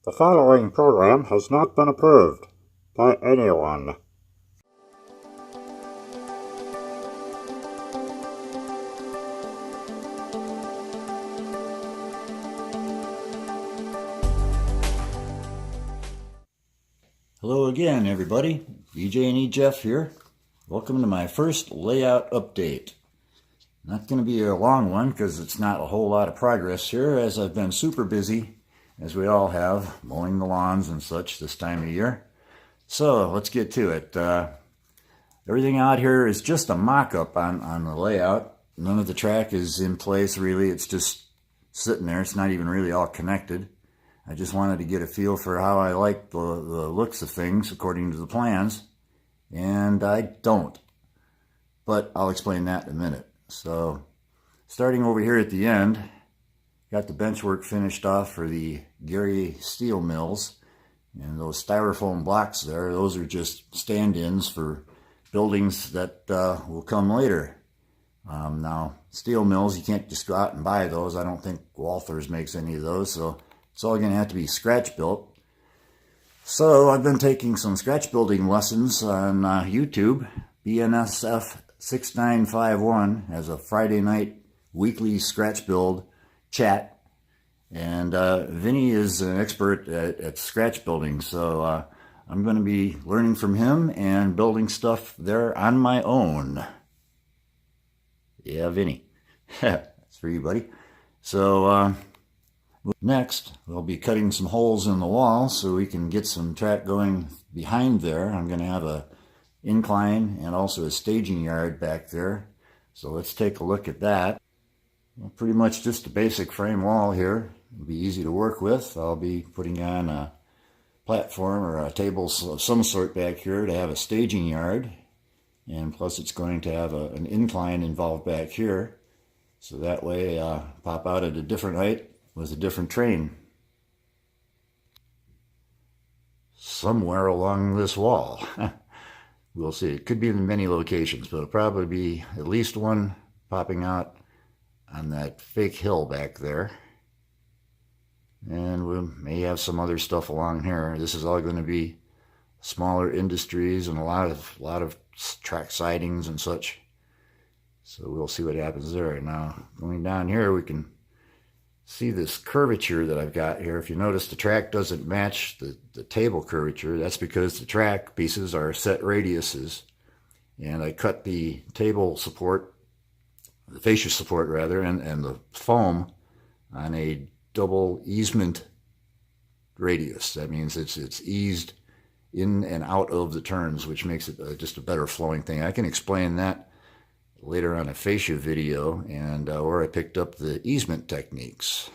The following program has not been approved by anyone. Hello again, everybody. EJ&E Jeff here. Welcome to my first layout update. Not going to be a long one because it's not a whole lot of progress here, as I've been super busy, as we all have, mowing the lawns and such this time of year. So let's get to it. Everything out here is just a mock-up on the layout. None of the track is in place really. It's just sitting there. It's not even really all connected. I just wanted to get a feel for how I like the looks of things according to the plans, and I don't. But I'll explain that in a minute. So, starting over here at the end, got the bench work finished off for the Gary steel mills, and those styrofoam blocks there, those are just stand-ins for buildings that will come later. Now, steel mills, you can't just go out and buy those. I don't think Walthers makes any of those, so it's all going to have to be scratch built. So I've been taking some scratch building lessons on YouTube. BNSF 6951 has a Friday night weekly scratch build chat, and Vinny is an expert at scratch building, so I'm going to be learning from him and building stuff there on my own. Yeah, Vinny. That's for you, buddy. So next, we'll be cutting some holes in the wall so we can get some track going behind there. I'm going to have a incline and also a staging yard back there. So let's take a look at that. Well, pretty much just a basic frame wall here. It'll be easy to work with. I'll be putting on a platform or a table of some sort back here to have a staging yard. And plus it's going to have an incline involved back here. So that way pop out at a different height with a different train somewhere along this wall. We'll see. It could be in many locations, but it'll probably be at least one popping out on that fake hill back there. And we may have some other stuff along here. This is all going to be smaller industries and a lot of track sidings and such. So we'll see what happens there. Now, going down here, we can see this curvature that I've got here. If you notice, the track doesn't match the table curvature. That's because the track pieces are set radiuses. And I cut the table support, the fascia support rather, and the foam on a double easement radius. That means it's eased in and out of the turns, which makes it just a better flowing thing. I can explain that later on a fascia video, and where I picked up the easement techniques.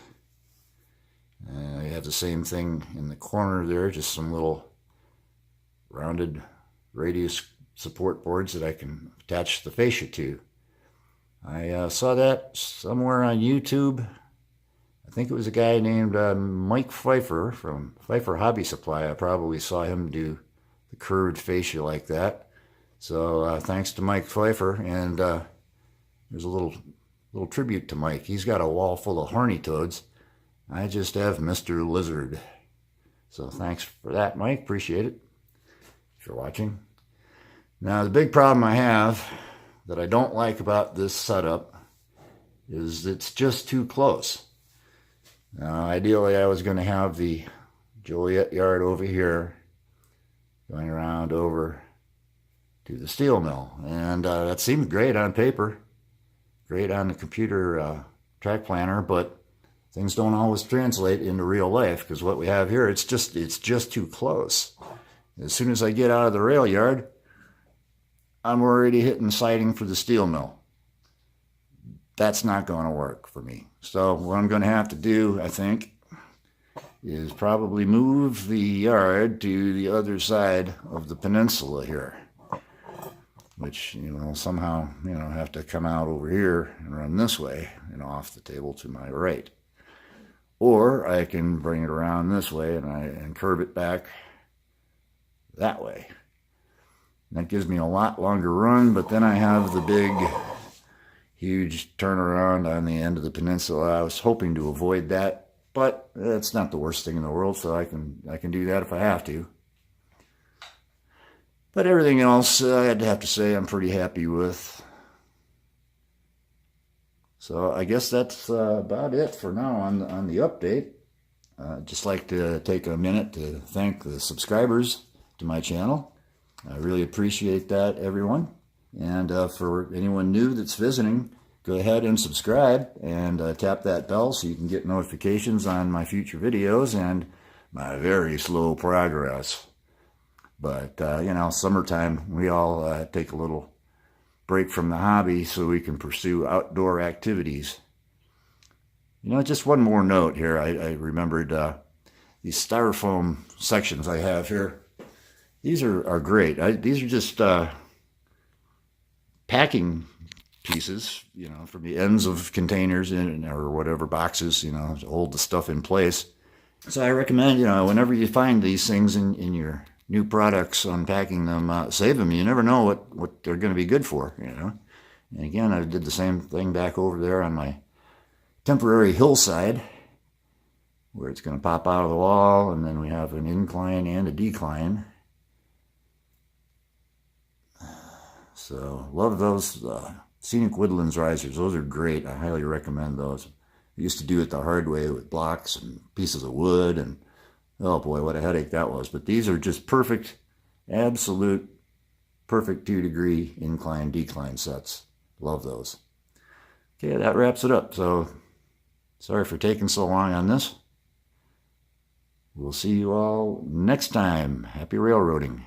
I have the same thing in the corner there, just some little rounded radius support boards that I can attach the fascia to. I saw that somewhere on YouTube. I think it was a guy named Mike Pfeiffer from Pfeiffer Hobby Supply. I probably saw him do the curved fascia like that. So thanks to Mike Pfeiffer, and there's a little tribute to Mike. He's got a wall full of horny toads. I just have Mr. Lizard. So thanks for that, Mike. Appreciate it if you're watching. Now, the big problem I have that I don't like about this setup is it's just too close. Now, ideally, I was going to have the Joliet yard over here, going around over to the steel mill, and that seemed great on paper, great on the computer track planner, but things don't always translate into real life, because what we have here, it's just too close. As soon as I get out of the rail yard, I'm already hitting siding for the steel mill. That's not going to work for me. So what I'm going to have to do, I think, is probably move the yard to the other side of the peninsula here, which, somehow, have to come out over here and run this way, off the table to my right. Or I can bring it around this way and curve it back that way. That gives me a lot longer run, but then I have the big, huge turnaround on the end of the peninsula. I was hoping to avoid that But it's not the worst thing in the world, so I can do that if I have to. But everything else, I'd have to say I'm pretty happy with. So I guess that's about it for now on the update. Just like to take a minute to thank the subscribers to my channel. I really appreciate that, everyone. And for anyone new that's visiting, go ahead and subscribe and tap that bell so you can get notifications on my future videos and my very slow progress. But, you know, summertime, we all take a little break from the hobby so we can pursue outdoor activities. You know, just one more note here. I remembered these styrofoam sections I have here. These are great. These are just packing pieces, you know, from the ends of containers or whatever boxes, you know, to hold the stuff in place. So I recommend, you know, whenever you find these things in your new products, unpacking them, save them. You never know what they're going to be good for, you know. And again, I did the same thing back over there on my temporary hillside, where it's going to pop out of the wall, and then we have an incline and a decline. So, love those Scenic Woodlands risers. Those are great. I highly recommend those. I used to do it the hard way with blocks and pieces of wood, and oh boy, what a headache that was. But these are just perfect, absolute, perfect 2-degree incline, decline sets. Love those. Okay, that wraps it up. So, sorry for taking so long on this. We'll see you all next time. Happy railroading.